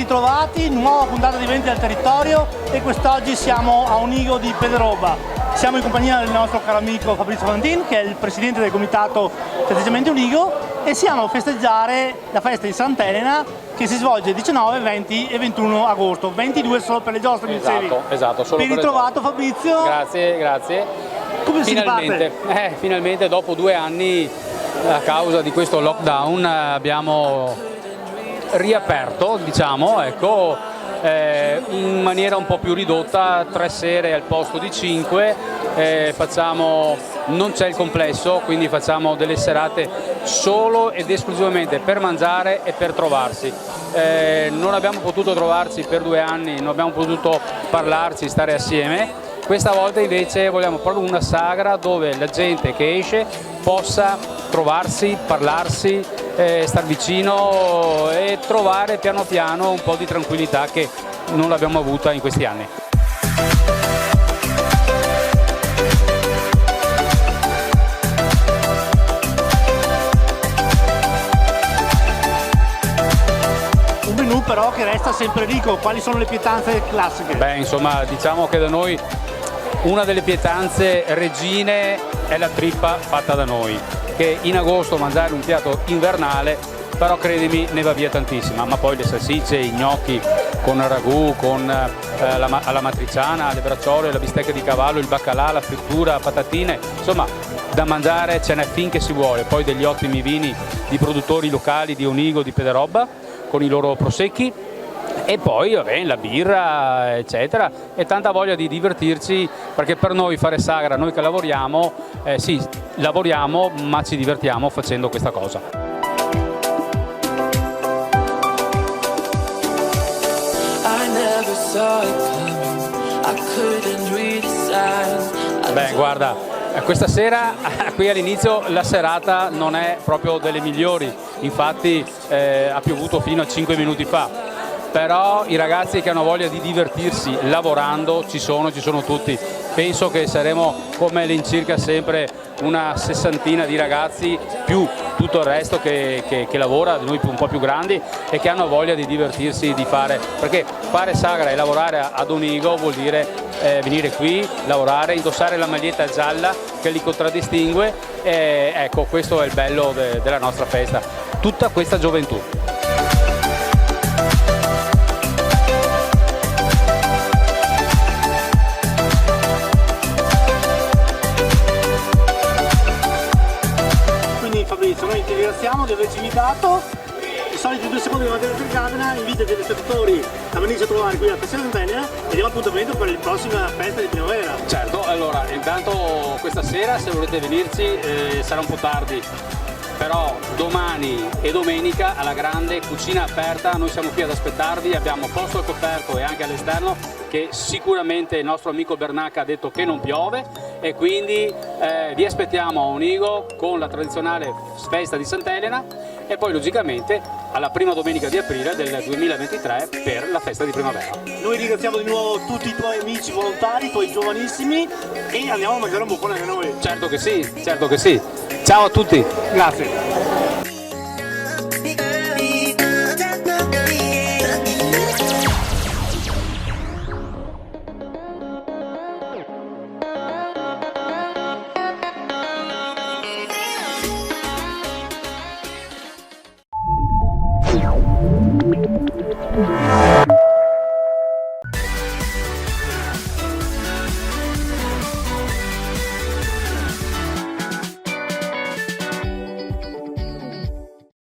ritrovati, nuova puntata di Vendite al Territorio e quest'oggi siamo a Onigo di Pederobba. Siamo in compagnia del nostro caro amico Fabrizio Valentin, che è il presidente del comitato Festeggiamenti Onigo, e siamo a festeggiare la festa di Sant'Elena che si svolge il 19, 20 e 21 agosto, 22 solo per le giostre, mi dicevi. Esatto, solo ben ritrovato Fabrizio. Grazie. Come si parte? Finalmente dopo 2 anni a causa di questo lockdown abbiamo riaperto, diciamo, ecco, in maniera un po' più ridotta, 3 sere al posto di 5, non c'è il complesso, quindi facciamo delle serate solo ed esclusivamente per mangiare e per trovarsi. Non abbiamo potuto trovarci per 2 anni, non abbiamo potuto parlarci, stare assieme. Questa volta invece vogliamo proprio una sagra dove la gente che esce possa trovarsi, parlarsi, star vicino e trovare piano piano un po' di tranquillità che non l'abbiamo avuta in questi anni. Un menù però che resta sempre ricco. Quali sono le pietanze classiche? Beh, insomma, diciamo che da noi una delle pietanze regine è la trippa fatta da noi, che in agosto mangiare un piatto invernale, però credimi ne va via tantissima, ma poi le salsicce, i gnocchi con il ragù, con alla matriciana, le bracciole, la bistecca di cavallo, il baccalà, la frittura, patatine, insomma da mangiare ce n'è finché si vuole. Poi degli ottimi vini di produttori locali di Onigo, di Pederobba, con i loro prosecchi, e poi vabbè, la birra eccetera, e tanta voglia di divertirci, perché per noi fare sagra, noi che lavoriamo, sì, lavoriamo ma ci divertiamo facendo questa cosa. Beh, guarda, questa sera qui all'inizio la serata non è proprio delle migliori, infatti ha piovuto fino a 5 minuti fa. Però i ragazzi che hanno voglia di divertirsi lavorando ci sono tutti. Penso che saremo come all'incirca sempre una 60ina di ragazzi, più tutto il resto che lavora, noi un po' più grandi, e che hanno voglia di divertirsi, di fare, perché fare sagra e lavorare ad Onigo vuol dire venire qui, lavorare, indossare la maglietta gialla che li contraddistingue, e ecco, questo è il bello della nostra festa, tutta questa gioventù. Fabrizio, noi ti ringraziamo di averci invitato. I soliti 2 secondi di Materia Telecamera, invita i telespettatori a venirci a trovare qui alla Festa di Sant'Elena e diamo appuntamento per la prossima festa di primavera. Certo, allora intanto questa sera, se volete venirci, sarà un po' tardi, però domani e domenica alla grande, cucina aperta, noi siamo qui ad aspettarvi, abbiamo posto al coperto e anche all'esterno, che sicuramente il nostro amico Bernacca ha detto che non piove, e quindi vi aspettiamo a Onigo con la tradizionale festa di Sant'Elena, e poi logicamente alla prima domenica di aprile del 2023 per la festa di primavera. Noi ringraziamo di nuovo tutti i tuoi amici volontari, i tuoi giovanissimi, e andiamo a mangiare un boccone anche noi. Certo che sì, certo che sì. Ciao a tutti. Grazie.